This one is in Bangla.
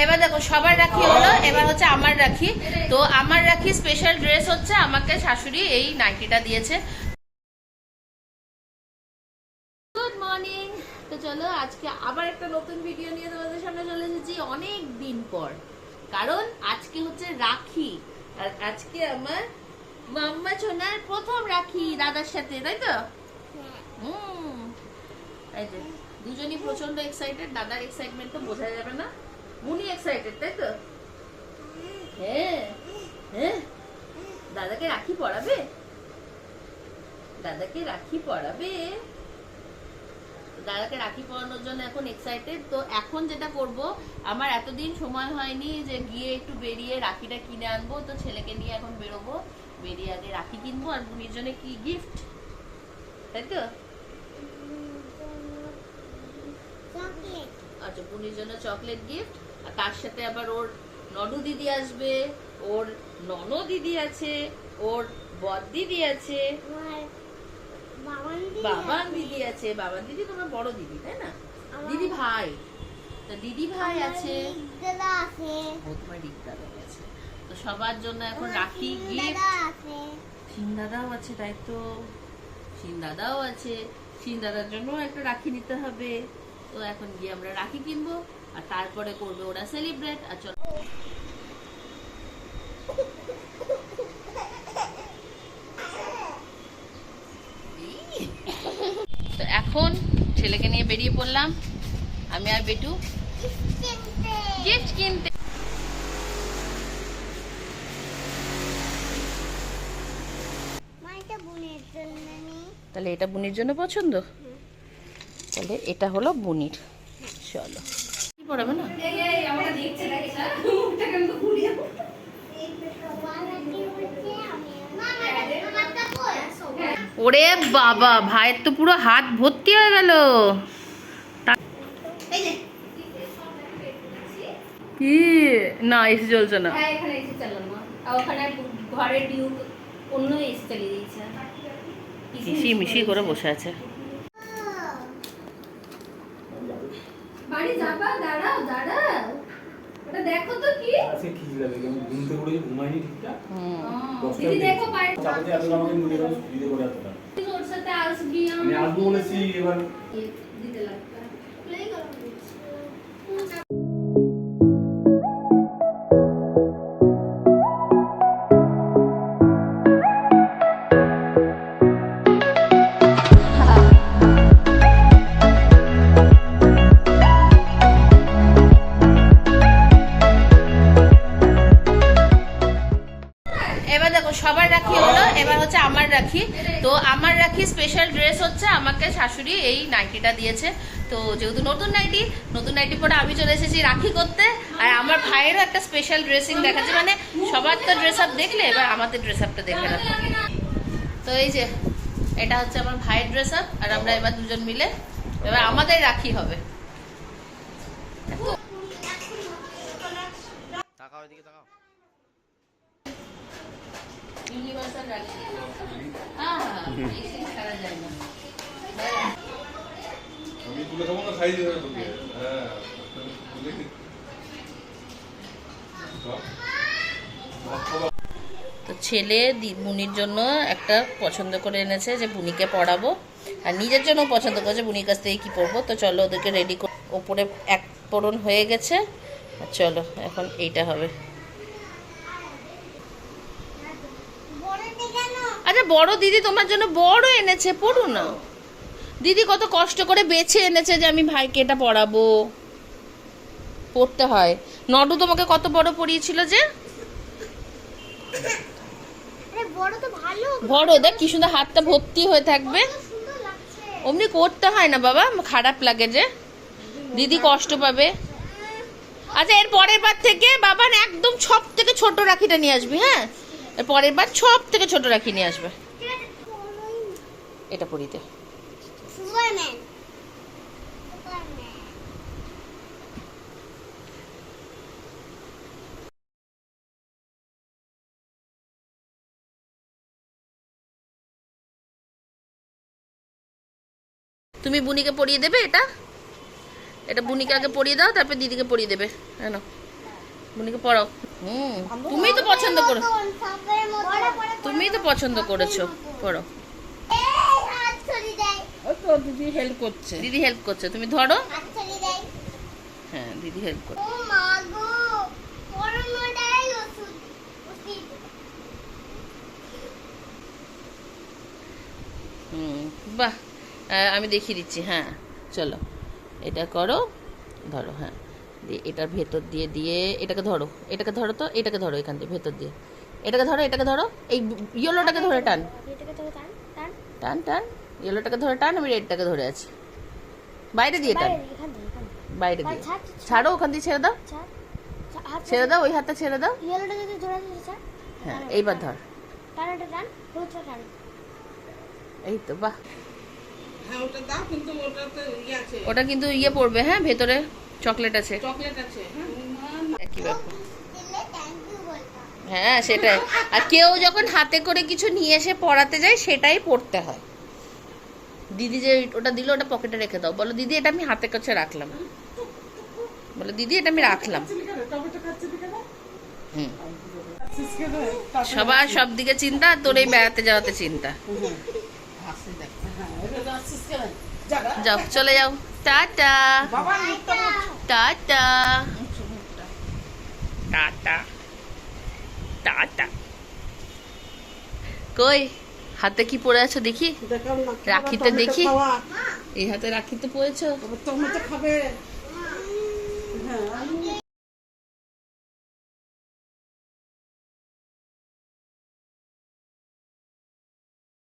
এবার দেখো সবার রাখি হলো, এবার হচ্ছে আমার রাখি। তো আমার রাখি স্পেশাল ড্রেস হচ্ছে আমাকে শাশুড়ি এই নাইটিটা দিয়েছে। Good morning. তো চলো আজকে আবার একটা নতুন ভিডিও নিয়ে তোমাদের সামনে চলে এসেছি অনেক দিন পর, কারণ আজকে হচ্ছে রাখি। আর আজকে আমার মাম্মা সোনার প্রথম রাখি দাদার সাথে, তাই তো? এই যে দুজনই প্রচন্ড এক্সাইটেড। দাদার এক্সাইটমেন্ট তো বোঝা যাবে না, উনি এক্সাইটেড, তাই তো? হ্যাঁ হ্যাঁ, দাদাকে রাখি পরাবে, দাদাকে রাখি পরাবে, দাদাকে রাখি পরানোর জন্য এখন এক্সাইটেড। তো এখন যেটা করব, আমার এতদিন সময় হয়নি যে গিয়ে একটু বেরিয়ে রাখিটা কিনে আনবো। তো ছেলেকে নিয়ে এখন বেরোবো, বেরিয়ে আগে রাখি কিনবো আর বুনির জন্য কি গিফট, তাই তো? আচ্ছা, বুনির জন্য চকলেট গিফট, আর তার সাথে আবার ওর ননু দিদি আসবে, ওর ননদ দিদি আছে, ওর বদ দিদি আছে, বাবান দিদি আছে। বাবান দিদি তোমার বড় দিদি, তাই না? দিদি ভাই, তো দিদি ভাই আছে, তোমার দিকদাদা আছে। তো সবার জন্য এখন রাখি গিফট। সিন দাদাও আছে, তাই তো? সিন দাদাও আছে, সিন দাদার জন্য একটা রাখি নিতে হবে। তো এখন গিয়ে আমরা রাখি কিনবো আর তারপরে করবে ওরা সেলিব্রেট। আর চলো তো এখন ছেলেকে নিয়ে বেরিয়ে পড়লাম আমি আর বেটু গিফট কিনতে। তাহলে এটা বুনির জন্য পছন্দ, তাহলে এটা হলো বুনির। চলো কি পড়াবে না, ওরে বাবা, ভাইয়ের তো পুরো হাত ভর্তি হয়ে গেল। কি না এসি চলছে না, এখানে এসি চালানো আর ওখানে ঘরে ডিউ অন্য এসি চালিয়ে দিয়েছে, মিশি মিশি করে বসে আছে। বাড়ি যাবা, দাঁড়াও দাঁড়াও, ওটা দেখো তো কি আজকে কি লাগে, আমি ঘুমতে পড়ে ঘুমাইনি ঠিকঠাক। দিদি দেখো পায়ে চাপতে এত আমাকে মুড়ে গেল দিতে করে এতটা। ওর সাথে আসবি, আমি আসবো বলেছি, এবার দিতে লাগবে প্লে করো। এবার দেখো সবার রাখি হলো, এবার হচ্ছে আমার রাখি। তো আমার রাখি স্পেশাল ড্রেস হচ্ছে আমাকে শাশুড়ি এই নাইটিটা দিয়েছে। তো যেহেতু নতুন নাইটি পরে আমি চলে এসেছি রাখি করতে। আর আমার ভাইয়েরও একটা স্পেশাল ড্রেসিং দেখাচ্ছে, মানে সবার তো ড্রেস আপ দেখলে, এবার আমাদের ড্রেস আপটা দেখে রাখো। তো এই যে এটা হচ্ছে আমার ভাইয়ের ড্রেস আপ, আর আমরা এবার দুজন মিলে এবার আমাদের রাখি হবে। তাকাও এদিকে তাকাও। ইউনিভার্সাল রাখি, হ্যাঁ এই ছাড়া যায় না। আমি তুলে খাবো না, সাইজ হয়ে তোকে। হ্যাঁ তো ছেলে বুনির জন্য একটা পছন্দ করে এনেছে যে বুনিকে পড়াবো, আর নিজের জন্য পছন্দ করেছে বুনির কাছ থেকে কী পরবো। তো চলো ওদেরকে রেডি করে, ওপরে এক পরন হয়ে গেছে, চলো এখন এইটা হবে। আচ্ছা বড় দিদি তোমার জন্য বড় এনেছে, পড়ো না। দিদি কত কষ্ট করে বেছে এনেছে যে আমি ভাইকে এটা পড়াবো, পড়তে হয়। নডু তোমাকে কত বড় পড়িয়েছিল যে, বড় দেখ কি সুন্দর, হাতটা ভর্তি হয়ে থাকবে। অমনি করতে হয় না বাবা, খারাপ লাগে যে, দিদি কষ্ট পাবে। আচ্ছা এর পরের বার থেকে বাবা একদম সব থেকে ছোট রাখিটা নিয়ে আসবি, হ্যাঁ? এর পরের বার সব থেকে ছোট রাখি নিয়ে আসবে। এটা পরিতে তুমি বুনিকে পরিয়ে দেবে এটা। এটা বুনিকে আগে পরিয়ে দাও, তারপর দিদিকে পরিয়ে দেবে। হ্যাঁ, বুনিকে পড়াও। তুমি তো পছন্দ করো, তুমি তো পছন্দ করেছো, পড়ো। দিদি হেল্প করছে। দিদি হেল্প করছে, তুমি ধরো। হ্যাঁ, দিদি হেল্প করছে। বাহ, আমি দেখিয়ে দিচ্ছি। হ্যাঁ চলো, এটা করো, ধরো। হ্যাঁ, দিয়ে এটার ভেতর দিয়ে দিয়ে এটাকে ধরো, এটাকে ধরো, তো এটাকে ধরো এখান থেকে ভেতর দিয়ে, এটাকে ধরো, এটাকে ধরো, এই ইয়েলোটাকে ধরে টান টান টান, ইয়েলোটাকে ধরে টান, আমি রেডটাকে ধরে আছি, বাইরে দিয়ে টান, বাইরে দিয়ে ছাড়ো, ওখান দিয়ে ছেড়ে দাও, ছেড়ে দাও, ওই হাতটা ছেড়ে দাও। হ্যাঁ, এইবার ধর, এই তো, বাহ। হ্যাঁ ওটা দাও, কিন্তু ওটাতে ইয়ে আছে, ওটা কিন্তু ইয়ে পড়বে, হ্যাঁ ভেতরে চকলেট আছে। চকলেট আছে। একই ব্যাপার। হ্যাঁ সেটাই, আর কেউ যখন হাতে করে কিছু নিয়ে এসে পড়াতে যায় সেটাই পড়তে হয়। দিদি যে ওটা দিল, ওটা পকেটে রেখে দাও, বলো দিদি এটা আমি হাতে কাছে রাখলাম, বলো দিদি এটা আমি রাখলাম। হুম, সবার সব দিকে চিন্তা, তোর এই বেড়াতে যাওয়াতে চিন্তা। যাও, চলে যাও, টাটা টাটা টাটা টাটা। কই হাতে কি পরে আছো দেখি, রাখিতে দেখি, এই হাতে রাখিতে পরেছো। টমেটো খাবে। হ্যাঁ